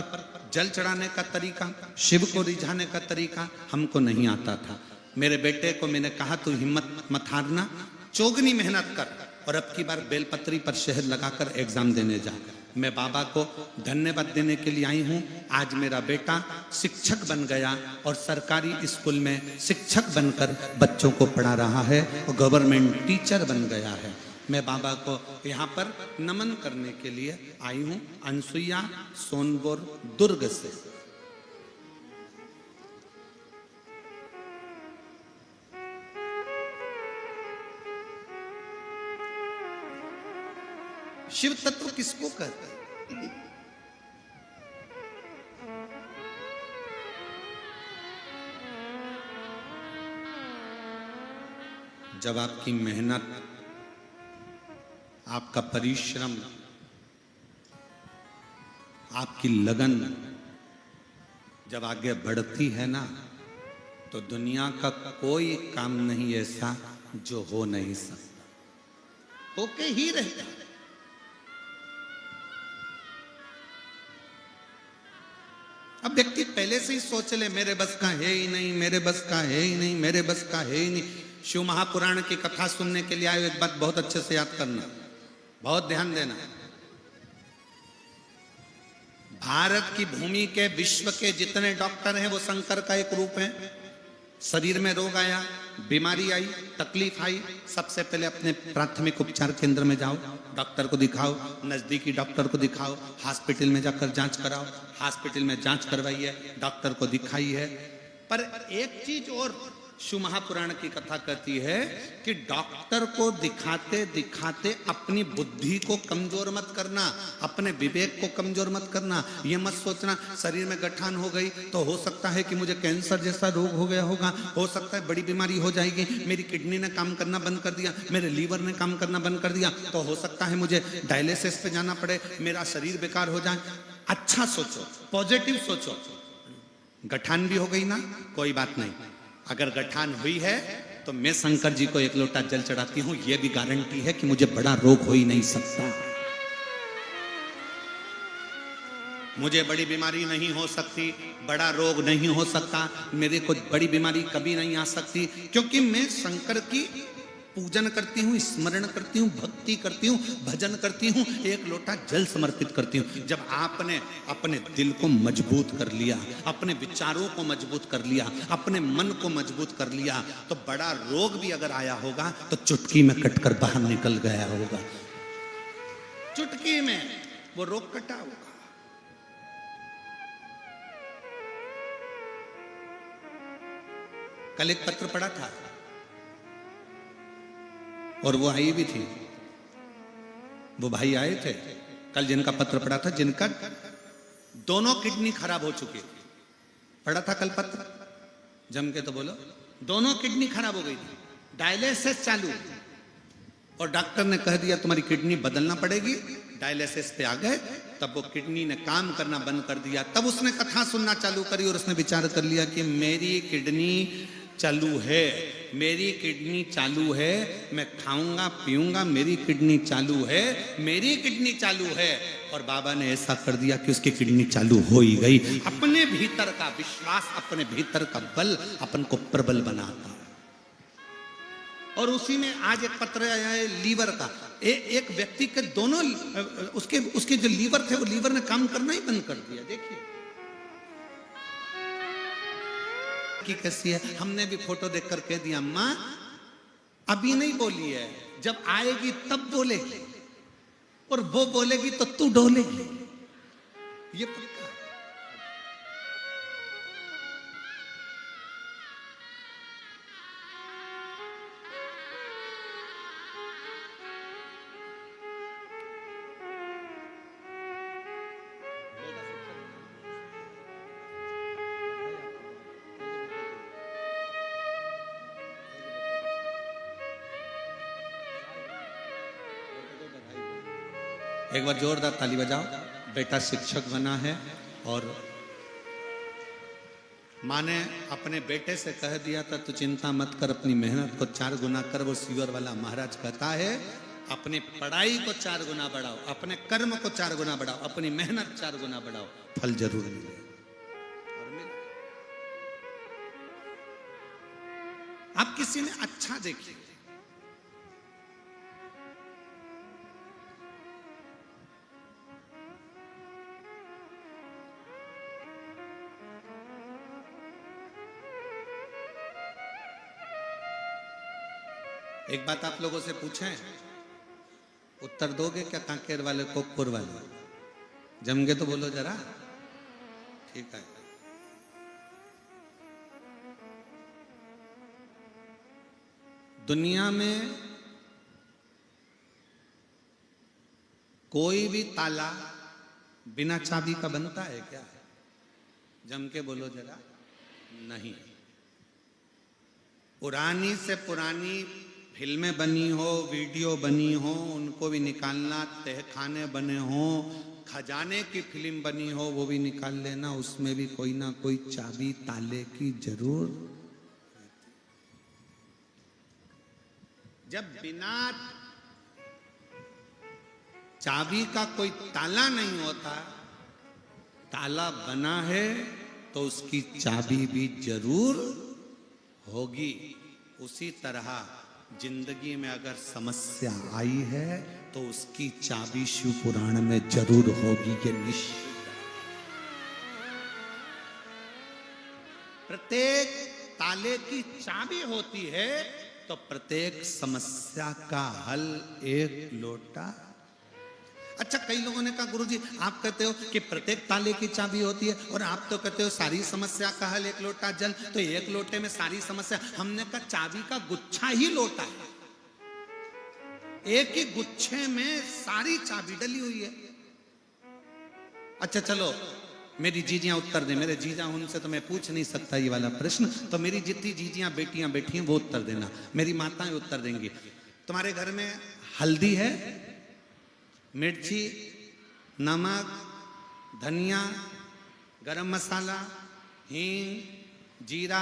जल चढ़ाने का तरीका, शिव को रिझाने का तरीका हमको नहीं आता था। मेरे बेटे को मैंने कहा तू हिम्मत मत हारना, चौगनी मेहनत कर और अब की बार बेलपत्री पर शहद लगाकर एग्जाम देने जा। मैं बाबा को धन्यवाद देने के लिए आई हूँ। आज मेरा बेटा शिक्षक बन गया और सरकारी स्कूल में शिक्षक बनकर बच्चों को पढ़ा रहा है और गवर्नमेंट टीचर बन गया है। मैं बाबा को यहाँ पर नमन करने के लिए आई हूँ, अनसुईया सोनपुर दुर्ग से। शिव तत्व किसको कहते हैं? जब आपकी मेहनत, आपका परिश्रम, आपकी लगन जब आगे बढ़ती है ना, तो दुनिया का कोई काम नहीं ऐसा जो हो नहीं सकता, होके ही रहता है। अब व्यक्ति पहले से ही सोच ले मेरे बस का है ही नहीं, मेरे बस का है ही नहीं, मेरे बस का है ही नहीं। शिव महापुराण की कथा सुनने के लिए आए, एक बात बहुत अच्छे से याद करना, बहुत ध्यान देना। भारत की भूमि के, विश्व के जितने डॉक्टर हैं वो शंकर का एक रूप है। शरीर में रोग आया, बीमारी आई, तकलीफ आई, सबसे पहले अपने प्राथमिक उपचार केंद्र में जाओ, डॉक्टर को दिखाओ, नजदीकी डॉक्टर को दिखाओ, हॉस्पिटल में जाकर जांच कराओ, हॉस्पिटल में जांच करवाइए, डॉक्टर को दिखाइए। पर एक चीज और शिव महापुराण की कथा कहती है कि डॉक्टर को दिखाते दिखाते अपनी बुद्धि को कमजोर मत करना, अपने विवेक को कमजोर मत करना। ये मत सोचना शरीर में गठान हो गई तो हो सकता है कि मुझे कैंसर जैसा रोग हो गया होगा, हो सकता है बड़ी बीमारी हो जाएगी, मेरी किडनी ने काम करना बंद कर दिया, मेरे लीवर ने काम करना बंद कर दिया, तो हो सकता है मुझे डायलिसिस पे जाना पड़े, मेरा शरीर बेकार हो जाए। अच्छा सोचो, पॉजिटिव सोचो। गठान भी हो गई ना, कोई बात नहीं, अगर गठान हुई है तो मैं शंकर जी को 1 लोटा जल चढ़ाती हूं, यह भी गारंटी है कि मुझे बड़ा रोग हो ही नहीं सकता, मुझे बड़ी बीमारी नहीं हो सकती, बड़ा रोग नहीं हो सकता, मेरे को बड़ी बीमारी कभी नहीं आ सकती, क्योंकि मैं शंकर की पूजन करती हूँ, स्मरण करती हूँ, भक्ति करती हूँ, भजन करती हूँ, 1 लोटा जल समर्पित करती हूँ। जब आपने अपने दिल को मजबूत कर लिया, अपने विचारों को मजबूत कर लिया, अपने मन को मजबूत कर लिया, तो बड़ा रोग भी अगर आया होगा तो चुटकी में कटकर बाहर निकल गया होगा, चुटकी में वो रोग कटा होगा। कल एक पत्र पढ़ा था और वो आई भी थी, वो भाई आए थे कल जिनका पत्र पढ़ा था, जिनका दोनों किडनी खराब हो चुकी थी, पढ़ा था कल पत्र, जम के तो बोलो। दोनों किडनी खराब हो गई थी, डायलिसिस चालू, और डॉक्टर ने कह दिया तुम्हारी किडनी बदलना पड़ेगी। डायलिसिस पे आ गए, तब वो किडनी ने काम करना बंद कर दिया। तब उसने कथा सुनना चालू करी और उसने विचार कर लिया कि मेरी किडनी चालू है, मेरी किडनी चालू है, मैं खाऊंगा पीऊंगा, मेरी किडनी चालू है, मेरी किडनी चालू है। और बाबा ने ऐसा कर दिया कि उसकी किडनी चालू हो ही गई। अपने भीतर का विश्वास, अपने भीतर का बल अपन को प्रबल बनाता है। और उसी में आज एक पत्र आया है लीवर का। एक व्यक्ति के दोनों उसके जो लीवर थे, वो लीवर ने काम करना ही बंद कर दिया। देखिए कि कैसी है। हमने भी फोटो देखकर कह दिया अम्मा अभी नहीं बोली है, जब आएगी तब बोलेगी, और वो बोलेगी तो तू डोलेगी। ये पक्का। एक बार जोरदार ताली बजाओ। बेटा शिक्षक बना है और माँ ने अपने बेटे से कह दिया था तू चिंता मत कर, अपनी मेहनत को 4 गुना कर। वो सीवर वाला महाराज कहता है अपनी पढ़ाई को 4 गुना बढ़ाओ, अपने कर्म को 4 गुना बढ़ाओ, अपनी मेहनत 4 गुना बढ़ाओ, फल जरूर मिले। और मिला। आप किसी में अच्छा देखिए, एक बात आप लोगों से पूछें, उत्तर दोगे क्या? कांकेर वाले कोकपुर वाले जम के तो बोलो जरा। ठीक है। दुनिया में कोई भी ताला बिना चाबी का बनता है क्या? जम के बोलो जरा। नहीं। पुरानी से पुरानी फिल्में बनी हो, वीडियो बनी हो, उनको भी निकालना, तहखाने बने हो, खजाने की फिल्म बनी हो, वो भी निकाल लेना, उसमें भी कोई ना कोई चाबी ताले की जरूर। जब बिना चाबी का कोई ताला नहीं होता, ताला बना है तो उसकी चाबी भी जरूर होगी। उसी तरह जिंदगी में अगर समस्या आई है तो उसकी चाबी शिव पुराण में जरूर होगी, ये निश्चित। प्रत्येक ताले की चाबी होती है तो प्रत्येक समस्या का हल एक लोटा। अच्छा, कई लोगों ने कहा गुरुजी आप कहते हो कि प्रत्येक ताले की चाबी होती है और आप तो कहते हो सारी समस्या का हल एक लोटा जल, तो एक लोटे में सारी समस्या। हमने कहा चाबी का गुच्छा ही लोटा है, एक ही गुच्छे में सारी चाबी डली हुई है। अच्छा चलो, मेरी जीजियां उत्तर दे। मेरे जीजा उनसे तो मैं पूछ नहीं सकता ये वाला प्रश्न, तो मेरी जितनी जीजियां बेटियां बैठी हैं वो उत्तर देना, मेरी माताएं उत्तर देंगी। तुम्हारे घर में हल्दी है, मिर्ची, नमक, धनिया, गरम मसाला, हींग, जीरा,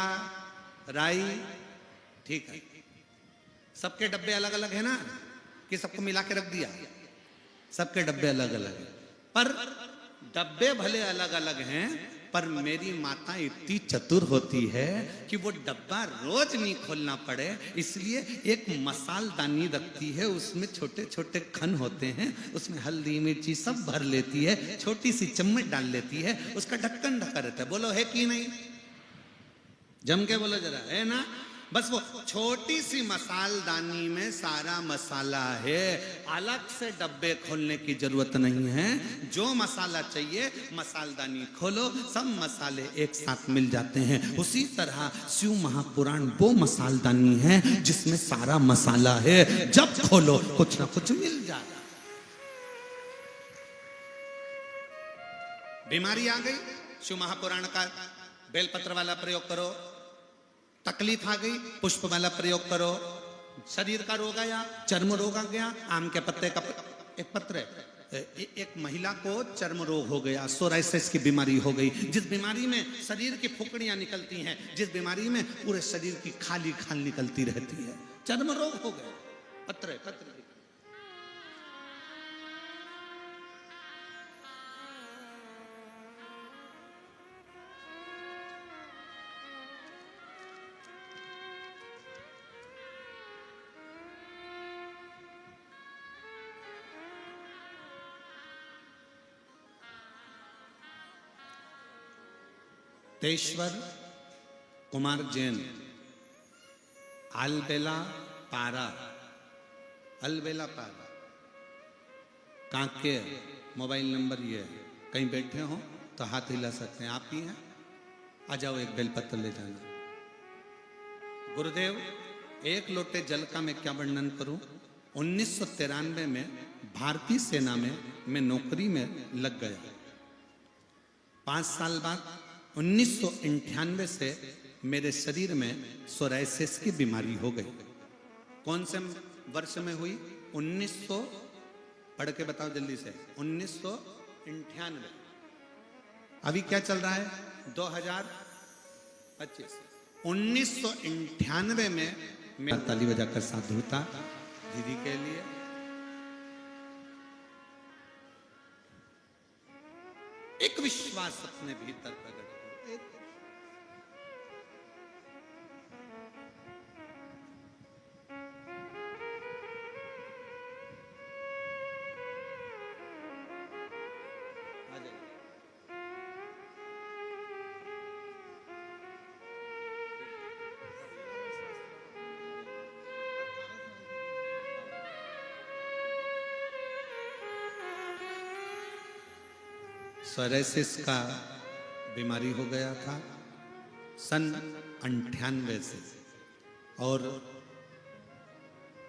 राई, ठीक है। सबके डब्बे अलग अलग है ना, कि सबको मिला के रख दिया? सबके डब्बे अलग अलग हैं, पर डब्बे भले अलग अलग हैं, पर मेरी माता इतनी चतुर होती है कि वो डब्बा रोज नहीं खोलना पड़े, इसलिए एक मसालदानी रखती है, उसमें छोटे छोटे खन होते हैं, उसमें हल्दी मिर्ची सब भर लेती है, छोटी सी चम्मच डाल लेती है, उसका ढक्कन ढका रहता है। बोलो है कि नहीं? जम के बोलो जरा, है ना? बस वो छोटी सी मसालदानी में सारा मसाला है, अलग से डब्बे खोलने की जरूरत नहीं है। जो मसाला चाहिए मसालदानी खोलो, सब मसाले एक साथ मिल जाते हैं। उसी तरह शिव महापुराण वो मसालदानी है जिसमें सारा मसाला है, जब खोलो कुछ ना कुछ मिल जाए। बीमारी आ गई, शिव महापुराण का बेलपत्र वाला प्रयोग करो, तकलीफ आ गई पुष्प वाला प्रयोग करो, शरीर का रोग आया, चर्म रोग आ गया, आम के पत्ते का एक पत्र है। एक महिला को चर्म रोग हो गया, सोराइसिस की बीमारी हो गई, जिस बीमारी में शरीर की फुकड़ियां निकलती हैं, जिस बीमारी में पूरे शरीर की खाली खाल निकलती रहती है, चर्म रोग हो गया, पत्र पत्र। तेश्वर कुमार जैन, अलबेला पारा, अलबेला पारा, कांकेर, मोबाइल नंबर ये है। कहीं बैठे हो तो हाथ हिला सकते हैं, आप ही हैं, आ जाओ एक बेलपत्र ले जाना। गुरुदेव, एक लोटे जल का मैं क्या वर्णन करूं। 1993 में भारतीय सेना में मैं नौकरी में लग गया। 5 साल बाद 1998 से मेरे शरीर में सोराइसिस की बीमारी हो गई। कौन से वर्ष में हुई? 1900, पढ़ के बताओ जल्दी से, 1998। अभी क्या चल रहा है? 2025। 1998 में मैं ताली बजाकर साधुता दीदी के लिए। एक विश्वास अपने भीतर प्रकट करो। सोराइसिस का बीमारी हो गया था सन 98 से, और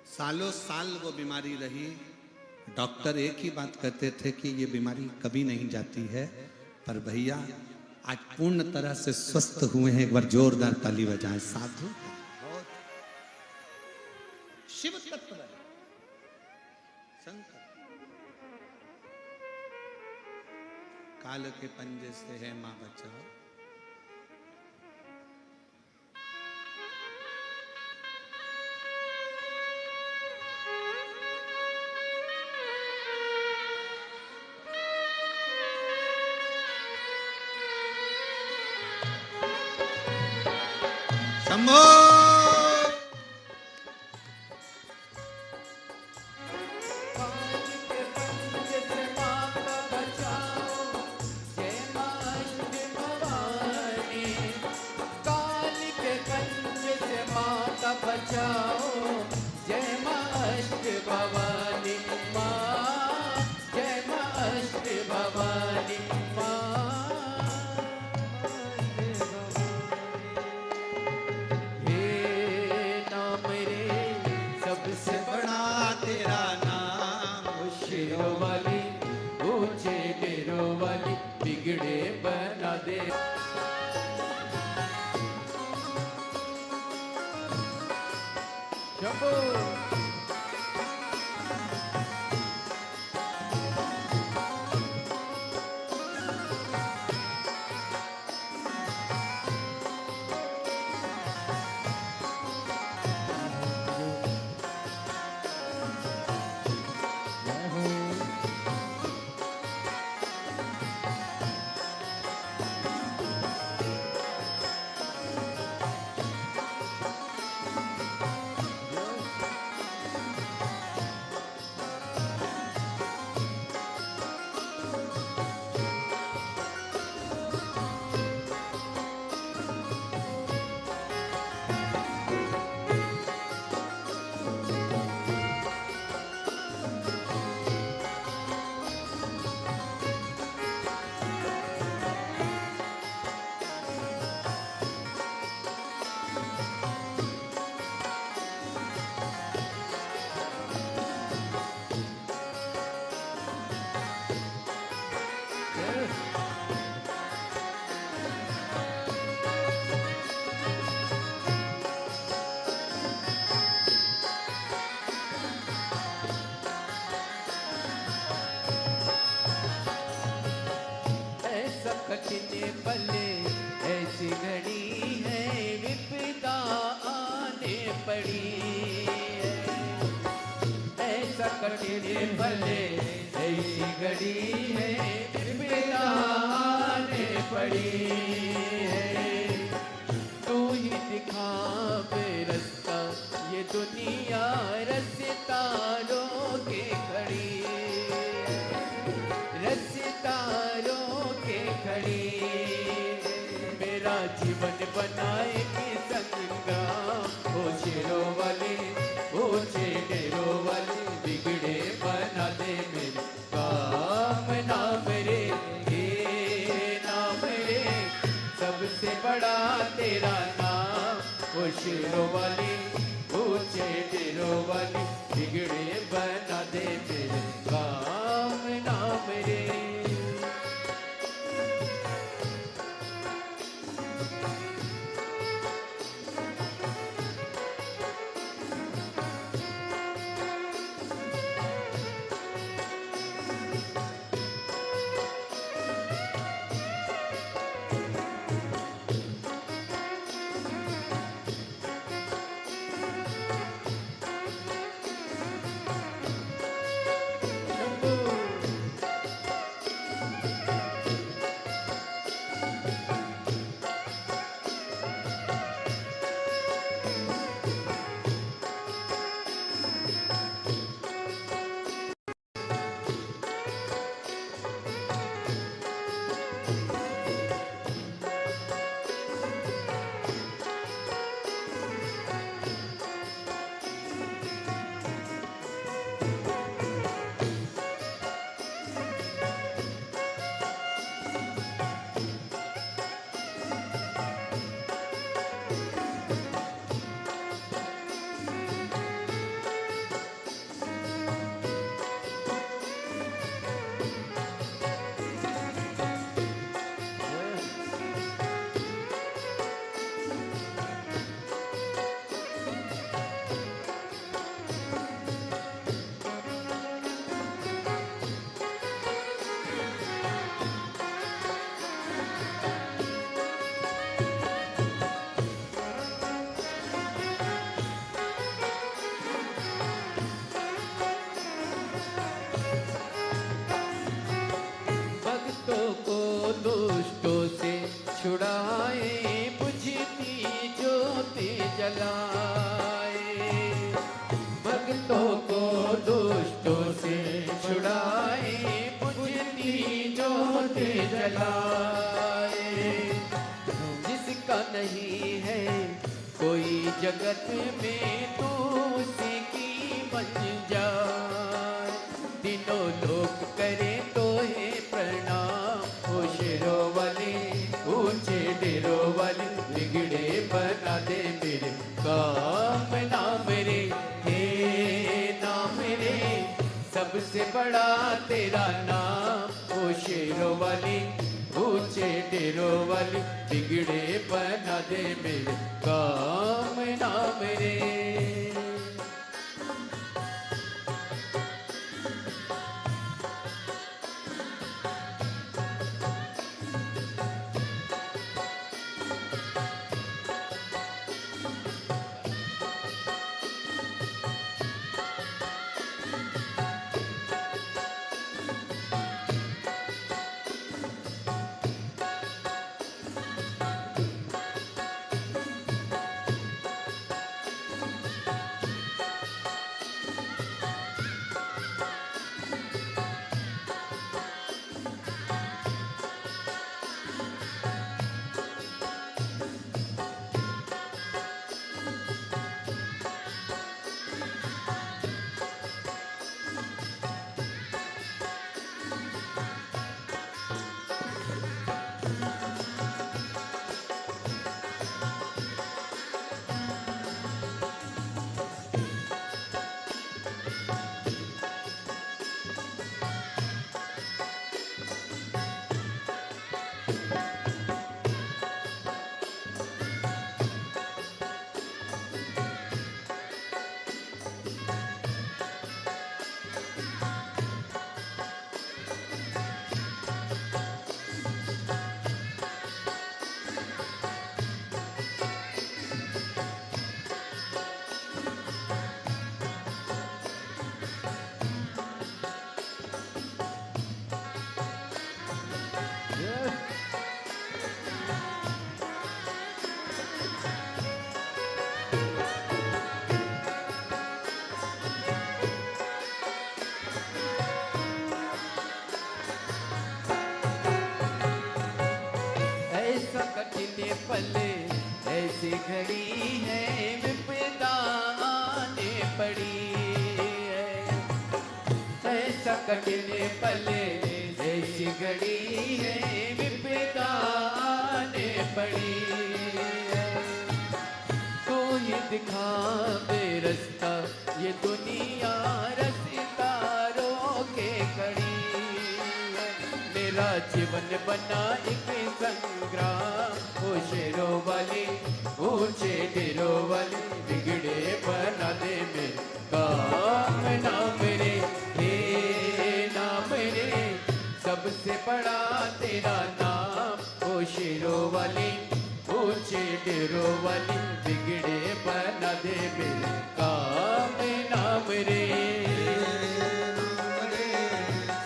सालों साल वो बीमारी रही। डॉक्टर एक ही बात कहते थे कि ये बीमारी कभी नहीं जाती है। पर भैया आज पूर्ण तरह से स्वस्थ हुए हैं। एक बार जोरदार ताली बजाएं। साधु शिव तत्व शंकर, काल के पंजे से है मां बचाओ। शंभो पड़ी है। ऐसा कठिन भले ऐसी घड़ी है बिताने पड़ी है। तू ही दिखा बे रास्ता ये दुनिया रास्ता रोके खड़ी है, रास्ता रोके खड़ी है। मेरा जीवन बनाए कि संग्राम ओ शेरों वाले ओ शेरों वाले बिगड़े बना दे मेरे काम ना मेरे हे नाम रे। सबसे बड़ा तेरा नाम ओ शेरों वाले ऊंचे डेरों वाले बिगड़े बना दे मेरे काम ना मेरे। भक्तों को दुष्टों से छुड़ाए बुझती ज्योति जलाए। भक्तों को दुष्टों से छुड़ाए बुझती ज्योति जलाए। जिसका नहीं है कोई जगत में तो उसी की बन जाए। तीनों लोग करे तो है प्रणाम ओ शेरों वाले ऊंचे डेरों वाले बिगड़े बना दे मेरे काम ना मेरे हे ना मेरे। सबसे बड़ा तेरा नाम ओ शेरों वाले ऊंचे डेरों वाले बिगड़े बना दे मेरे काम ना मेरे। घड़ी है विपदा आने पड़ी है, ऐसा कठिन पले ऐसी घड़ी है विपदा आने पड़ी है। तू ही दिखा दे रास्ता, ये दुनिया रास्ता रोके खड़ी है। मेरा जीवन बना एक संग्राम, ओ शेरों वाली ऊंचे डेरों वाली, बिगड़े बना दे मेरे काम ना मेरे, हे नाम मेरे सबसे बड़ा तेरा नाम। ओ शेरों वाली ऊंचे डेरों वाली, बिगड़े बना दे मेरे काम ना मेरे,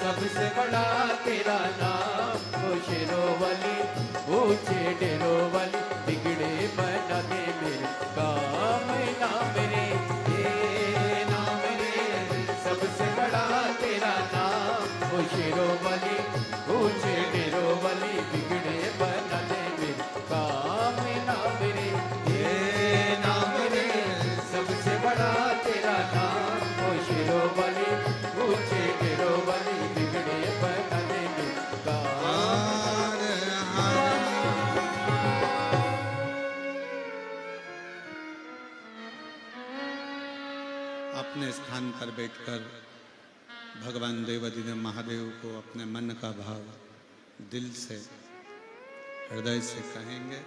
सबसे बड़ा तेरा नाम। ओ शेरों वाली ऊंचे डेरों वाली, बिगड़े बना दे मेरे काम ना मेरे, हे नाम मेरे सबसे बड़ा तेरा नाम। ओ शेरों वाली ऊंचे डेरों वाली, बिगड़े बना दे मेरे काम ना मेरे, हे नाम मेरे सबसे बड़ा तेरा नाम। ओ शेरों वाली ऊंचे डेरों वाली, बिगड़े बना दे मेरे काम। अपने स्थान पर बैठकर भगवान देवाधिदेव महादेव को अपने मन का भाव दिल से हृदय से कहेंगे।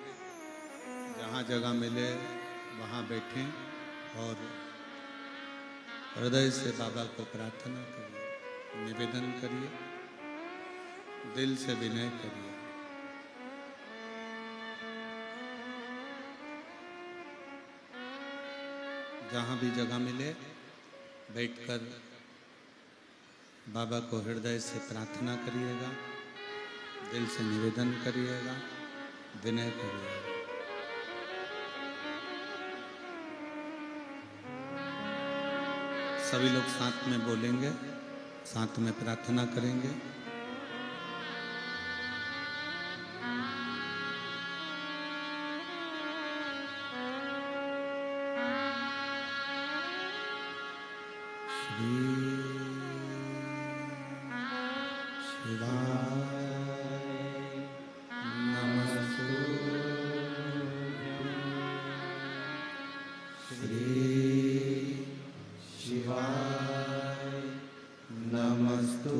जहाँ जगह मिले वहाँ बैठें और हृदय से बाबा को प्रार्थना करिए, निवेदन करिए, दिल से विनय करिए। जहाँ भी जगह मिले बैठकर बाबा को हृदय से प्रार्थना करिएगा, दिल से निवेदन करिएगा, विनय करिएगा। सभी लोग साथ में बोलेंगे, साथ में प्रार्थना करेंगे। नमस्तु